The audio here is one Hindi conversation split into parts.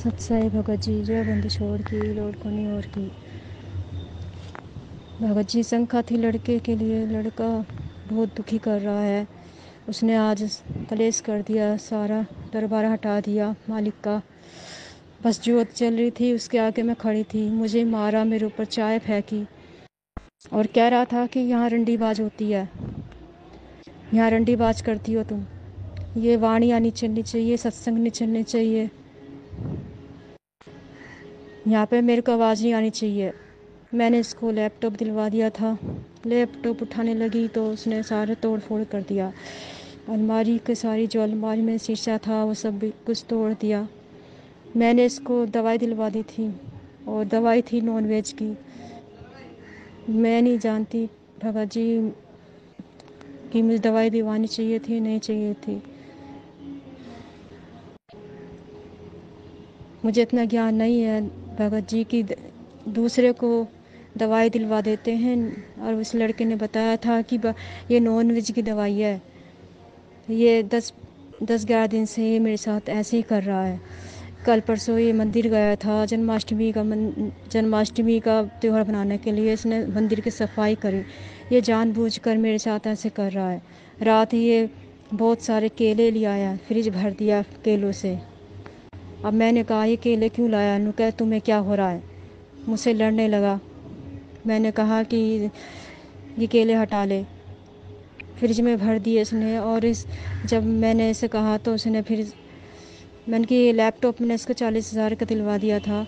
सत्साई भगत जी जो बंदी छोड़ की लोड को नहीं और की। भगत जी शंका थी लड़के के लिए, लड़का बहुत दुखी कर रहा है। उसने आज कलेश कर दिया, सारा दरबार हटा दिया मालिक का। बस जोत चल रही थी, उसके आगे मैं खड़ी थी, मुझे मारा, मेरे ऊपर चाय फेंकी और कह रहा था कि यहाँ रंडीबाज होती है, यहाँ रंडीबाज करती हो तुम, ये वाणियाँ नहीं चलनी चाहिए, सत्संग नहीं चलने चाहिए, यहाँ पे मेरे को आवाज़ नहीं आनी चाहिए। मैंने इसको लैपटॉप दिलवा दिया था। लैपटॉप उठाने लगी तो उसने सारा तोड़ फोड़ कर दिया। अलमारी के सारी जो अलमारी में शीशा था वो सब भी कुछ तोड़ दिया। मैंने इसको दवाई दिलवा दी थी और दवाई थी नॉन वेज की। मैं नहीं जानती भगत जी कि मुझे दवाई दिलवानी चाहिए थी नहीं चाहिए थी। मुझे इतना ज्ञान नहीं है भगत जी की दूसरे को दवाई दिलवा देते हैं। और उस लड़के ने बताया था कि ये नॉन वेज की दवाई है। ये 10-11 दिन से ये मेरे साथ ऐसे ही कर रहा है। कल परसों ये मंदिर गया था, जन्माष्टमी का त्यौहार बनाने के लिए इसने मंदिर की सफाई करी। ये जानबूझकर मेरे साथ ऐसे कर रहा है। रात ये बहुत सारे केले ले आया, फ्रिज भर दिया केलों से। अब मैंने कहा ये केले क्यों लाया, नु कह तुम्हें क्या हो रहा है, मुझसे लड़ने लगा। मैंने कहा कि ये केले हटा ले, फ्रिज में भर दिए इसने। और जब मैंने इसे कहा तो उसने फिर मैंने कि लैपटॉप मैंने इसको 40,000 का दिलवा दिया था।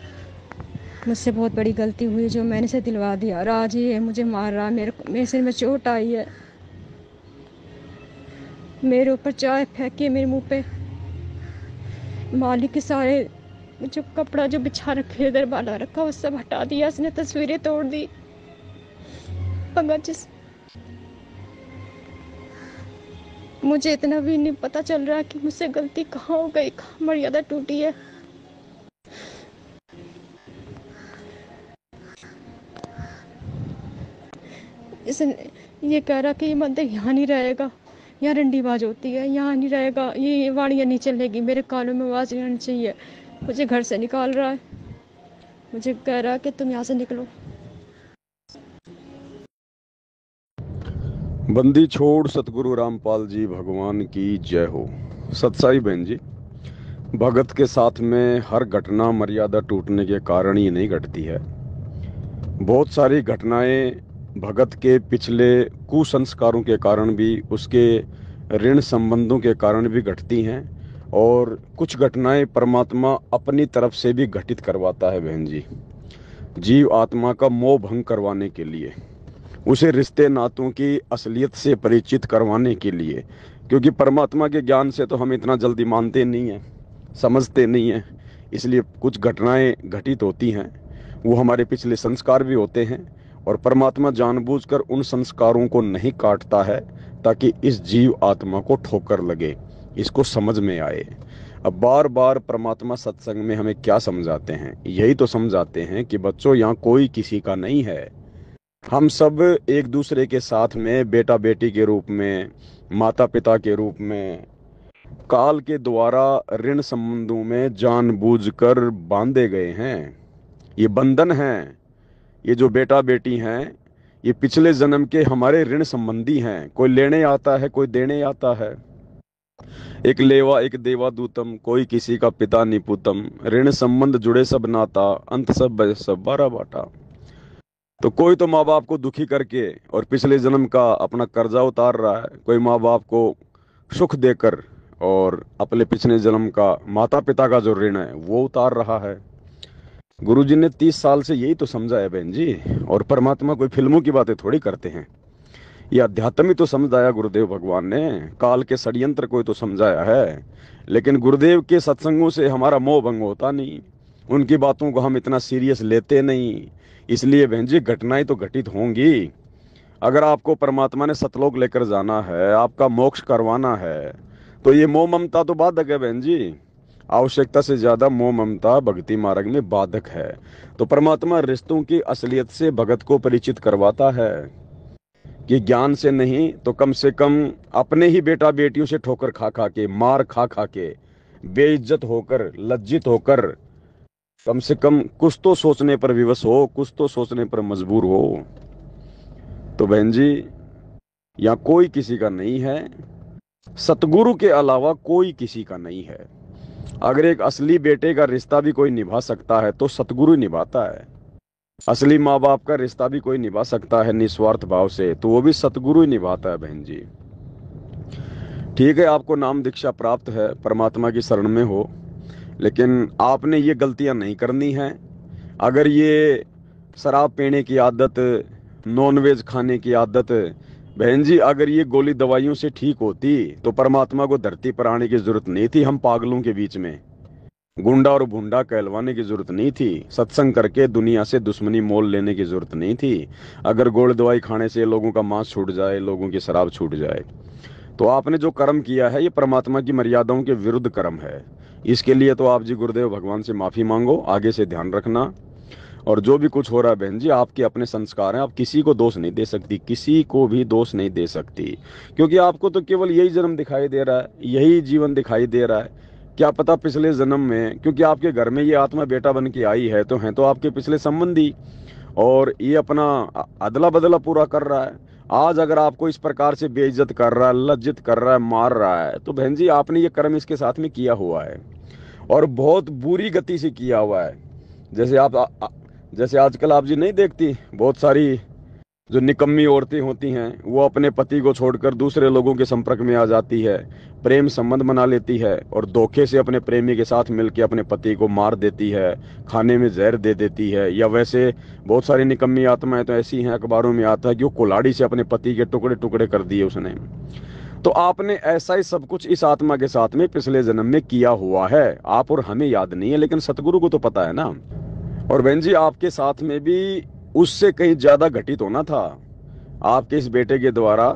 मुझसे बहुत बड़ी गलती हुई जो मैंने इसे दिलवा दिया और आज ये मुझे मार रहा। मेरे सिर में चोट आई है, मेरे ऊपर चाय फेंकी, मेरे मुंह पे। मालिक के सारे जो कपड़ा जो बिछा रखे इधर बाला रखा वो सब हटा दिया इसने, तस्वीरें तोड़ दी। जिस मुझे इतना भी नहीं पता चल रहा कि मुझसे गलती कहाँ हो गई, कहाँ मर्यादा टूटी है। इसने ये कह रहा कि ये मंदिर यहाँ नहीं रहेगा, यहाँ रंडीबाज होती है, यहाँ नहीं रहेगा, ये वाड़ियाँ नहीं चलेगी, मेरे कानों में आवाज़ नहीं आनी चाहिए। मुझे घर से निकाल रहा है, मुझे कह रहा है कि तुम यहाँ से निकलो। बंदी छोड़ सतगुरु रामपाल जी भगवान की जय हो। सत्साई बहन जी, भगत के साथ में हर घटना मर्यादा टूटने के कारण ही नहीं घटती है। बहुत सारी घटनाएं भगत के पिछले कुसंस्कारों के कारण भी, उसके ऋण संबंधों के कारण भी घटती हैं और कुछ घटनाएं परमात्मा अपनी तरफ से भी घटित करवाता है बहन जी, जीव आत्मा का मोह भंग करवाने के लिए, उसे रिश्ते नातों की असलियत से परिचित करवाने के लिए। क्योंकि परमात्मा के ज्ञान से तो हम इतना जल्दी मानते नहीं हैं, समझते नहीं हैं, इसलिए कुछ घटनाएं घटित होती हैं, वो हमारे पिछले संस्कार भी होते हैं और परमात्मा जानबूझकर उन संस्कारों को नहीं काटता है ताकि इस जीव आत्मा को ठोकर लगे, इसको समझ में आए। अब बार बार परमात्मा सत्संग में हमें क्या समझाते हैं, यही तो समझाते हैं कि बच्चों यहाँ कोई किसी का नहीं है, हम सब एक दूसरे के साथ में बेटा बेटी के रूप में, माता पिता के रूप में, काल के द्वारा ऋण संबंधों में जानबूझकर बांधे गए हैं। ये बंधन हैं, ये जो बेटा बेटी हैं, ये पिछले जन्म के हमारे ऋण संबंधी हैं। कोई लेने आता है, कोई देने आता है। एक लेवा एक देवा दूतम, कोई किसी का पिता निपुतम, ऋण संबंध जुड़े सब नाता, अंत सब सब बारह बाटा। तो कोई तो माँ बाप को दुखी करके और पिछले जन्म का अपना कर्जा उतार रहा है, कोई माँ बाप को सुख देकर और अपने पिछले जन्म का माता पिता का जो ऋण है वो उतार रहा है। गुरुजी ने 30 साल से यही तो समझा है बहन जी, और परमात्मा कोई फिल्मों की बातें थोड़ी करते हैं, ये अध्यात्म ही तो समझाया गुरुदेव भगवान ने, काल के षड्यंत्र को तो समझाया है। लेकिन गुरुदेव के सत्संगों से हमारा मोह भंग होता नहीं, उनकी बातों को हम इतना सीरियस लेते नहीं, इसलिए बहन जी घटनाएं तो घटित होंगी। अगर आपको परमात्मा ने सतलोक लेकर जाना है, आपका मोक्ष करवाना है, तो ये मोह ममता तो बाधक है बहन जी। आवश्यकता से ज्यादा मोह ममता भक्ति मार्ग में बाधक है। तो परमात्मा रिश्तों की असलियत से भगत को परिचित करवाता है कि ज्ञान से नहीं तो कम से कम अपने ही बेटा बेटियों से ठोकर खा खा के, मार खा खा के, बेइज्जत होकर, लज्जित होकर कम से कम कुछ तो सोचने पर विवश हो, कुछ तो सोचने पर मजबूर हो। तो बहन जी, यहाँ कोई किसी का नहीं है, सतगुरु के अलावा कोई किसी का नहीं है। अगर एक असली बेटे का रिश्ता भी कोई निभा सकता है तो सतगुरु ही निभाता है। असली माँ बाप का रिश्ता भी कोई निभा सकता है निस्वार्थ भाव से, तो वो भी सतगुरु ही निभाता है बहन जी। ठीक है, आपको नाम दीक्षा प्राप्त है, परमात्मा की शरण में हो, लेकिन आपने ये गलतियां नहीं करनी है। अगर ये शराब पीने की आदत, नॉनवेज खाने की आदत, बहन जी अगर ये गोली दवाइयों से ठीक होती तो परमात्मा को धरती पर आने की जरूरत नहीं थी। हम पागलों के बीच में गुंडा और भुंडा कहलवाने की जरूरत नहीं थी। सत्संग करके दुनिया से दुश्मनी मोल लेने की जरूरत नहीं थी। अगर गोली दवाई खाने से लोगों का मांस छूट जाए, लोगों की शराब छूट जाए, तो आपने जो कर्म किया है ये परमात्मा की मर्यादाओं के विरुद्ध कर्म है। इसके लिए तो आप जी गुरुदेव भगवान से माफी मांगो, आगे से ध्यान रखना। और जो भी कुछ हो रहा है बहन जी, आपके अपने संस्कार हैं, आप किसी को दोष नहीं दे सकती, किसी को भी दोष नहीं दे सकती, क्योंकि आपको तो केवल यही जन्म दिखाई दे रहा है, यही जीवन दिखाई दे रहा है। क्या पता पिछले जन्म में, क्योंकि आपके घर में ये आत्मा बेटा बन के आई है, तो हैं तो आपके पिछले संबंधी, और ये अपना अदला बदला पूरा कर रहा है। आज अगर आपको इस प्रकार से बेइज्जत कर रहा है, लज्जित कर रहा है, मार रहा है, तो बहन जी आपने ये कर्म इसके साथ में किया हुआ है, और बहुत बुरी गति से किया हुआ है। जैसे आजकल आप जी नहीं देखती, बहुत सारी जो निकम्मी औरतें होती हैं, वो अपने पति को छोड़कर दूसरे लोगों के संपर्क में आ जाती है, प्रेम संबंध बना लेती है, और धोखे से अपने प्रेमी के साथ मिलकर अपने पति को मार देती है, खाने में जहर दे देती है। या वैसे बहुत सारी निकम्मी आत्माएं तो ऐसी हैं, अखबारों में आता है कि वो कुल्हाड़ी से अपने पति के टुकड़े टुकड़े कर दिए उसने। तो आपने ऐसा ही सब कुछ इस आत्मा के साथ में पिछले जन्म में किया हुआ है। आप और हमें याद नहीं है, लेकिन सतगुरु को तो पता है ना। और बहन जी आपके साथ में भी उससे कहीं ज्यादा घटित होना था। आपके इस बेटे के द्वारा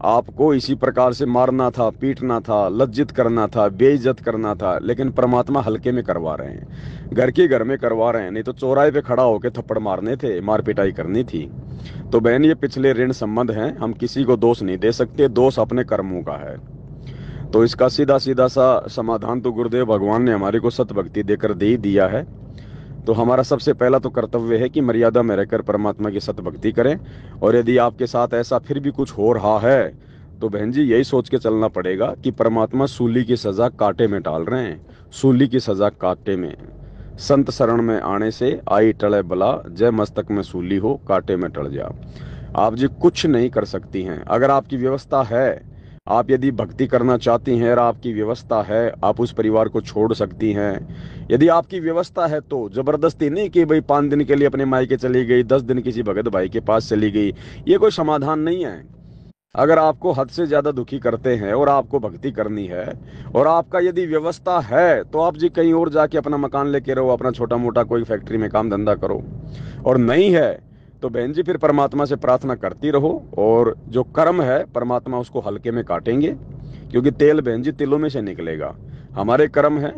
आपको इसी प्रकार से मारना था, पीटना था, लज्जित करना था, बेइज्जत करना था, लेकिन परमात्मा हल्के में करवा रहे हैं, घर के घर में करवा रहे हैं। नहीं तो चौराहे पे खड़ा होकर थप्पड़ मारने थे, मार पिटाई करनी थी। तो बहन ये पिछले ऋण संबंध हैं, हम किसी को दोष नहीं दे सकते, दोष अपने कर्मों का है। तो इसका सीधा सीधा सा समाधान तो गुरुदेव भगवान ने हमारे को सत भक्ति देकर दे ही दिया है। तो हमारा सबसे पहला तो कर्तव्य है कि मर्यादा में रहकर परमात्मा की सत भक्ति करें। और यदि आपके साथ ऐसा फिर भी कुछ हो रहा है तो बहन जी यही सोच के चलना पड़ेगा कि परमात्मा सूली की सजा कांटे में डाल रहे हैं, सूली की सजा कांटे में। संत शरण में आने से आई टले बला, जय मस्तक में सूली हो कांटे में टल जा। आप जी कुछ नहीं कर सकती हैं। अगर आपकी व्यवस्था है, आप यदि भक्ति करना चाहती हैं और आपकी व्यवस्था है, आप उस परिवार को छोड़ सकती हैं। यदि आपकी व्यवस्था है तो जबरदस्ती नहीं कि भाई 5 दिन के लिए अपने मायके चली गई, 10 दिन किसी भगत भाई के पास चली गई, ये कोई समाधान नहीं है। अगर आपको हद से ज्यादा दुखी करते हैं और आपको भक्ति करनी है और आपका यदि व्यवस्था है, तो आप जी कहीं और जाके अपना मकान लेके रहो, अपना छोटा मोटा कोई फैक्ट्री में काम धंधा करो। और नहीं है तो बहन जी फिर परमात्मा से प्रार्थना करती रहो, और जो कर्म है परमात्मा उसको हल्के में काटेंगे, क्योंकि तेल बहन जी तिलों में से निकलेगा। हमारे कर्म है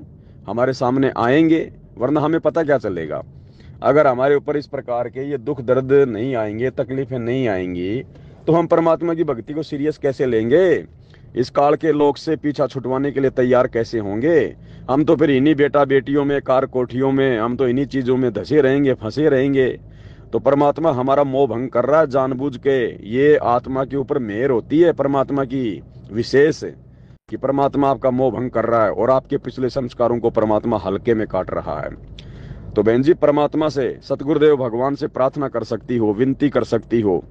हमारे सामने आएंगे, वरना हमें पता क्या चलेगा। अगर हमारे ऊपर इस प्रकार के ये दुख दर्द नहीं आएंगे, तकलीफें नहीं आएंगी, तो हम परमात्मा की भक्ति को सीरियस कैसे लेंगे? इस काल के लोग से पीछा छुटवाने के लिए तैयार कैसे होंगे? हम तो फिर इन्हीं बेटा बेटियों में, कार कोठियों में, हम तो इन्हीं चीजों में धसे रहेंगे, फंसे रहेंगे। तो परमात्मा हमारा मोह भंग कर रहा है जानबूझ के। ये आत्मा के ऊपर मेहर होती है परमात्मा की विशेष, कि परमात्मा आपका मोह भंग कर रहा है और आपके पिछले संस्कारों को परमात्मा हल्के में काट रहा है। तो बहन जी परमात्मा से, सतगुरुदेव भगवान से प्रार्थना कर सकती हो, विनती कर सकती हो।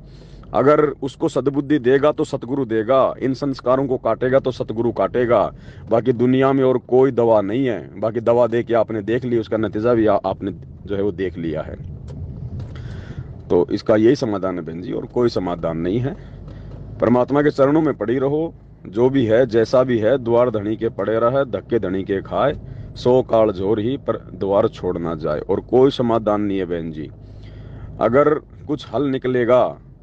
अगर उसको सद्बुद्धि देगा तो सतगुरु देगा, इन संस्कारों को काटेगा तो सतगुरु काटेगा। बाकी दुनिया में और कोई दवा नहीं है। बाकी दवा दे के आपने देख ली, उसका नतीजा भी आपने जो है वो देख लिया है। तो इसका यही समाधान है बहन जी, और कोई समाधान नहीं है। परमात्मा के चरणों में पड़ी रहो, जो भी है जैसा भी है, द्वार धनी के पड़े रहे, धक्के धनी के खाए, 100 काल जोर ही पर द्वार छोड़ ना जाए। और कोई समाधान नहीं है बहन जी। अगर कुछ हल निकलेगा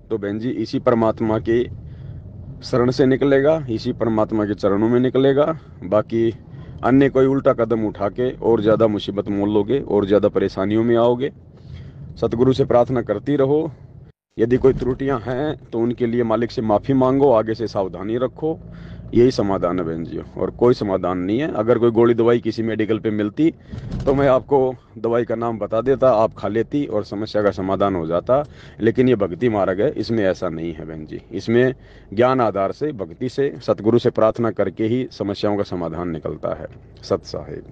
तो बहन जी इसी परमात्मा के शरण से निकलेगा, इसी परमात्मा के चरणों में निकलेगा। बाकी अन्य कोई उल्टा कदम उठा के और ज्यादा मुसीबत मोल लोगे और ज्यादा परेशानियों में आओगे। सतगुरु से प्रार्थना करती रहो। यदि कोई त्रुटियां हैं तो उनके लिए मालिक से माफी मांगो, आगे से सावधानी रखो। यही समाधान है बहन जी, और कोई समाधान नहीं है। अगर कोई गोली दवाई किसी मेडिकल पे मिलती तो मैं आपको दवाई का नाम बता देता, आप खा लेती और समस्या का समाधान हो जाता। लेकिन ये भक्ति मार्ग है, इसमें ऐसा नहीं है बहन जी। इसमें ज्ञान आधार से, भक्ति से, सतगुरु से प्रार्थना करके ही समस्याओं का समाधान निकलता है। सत साहिब।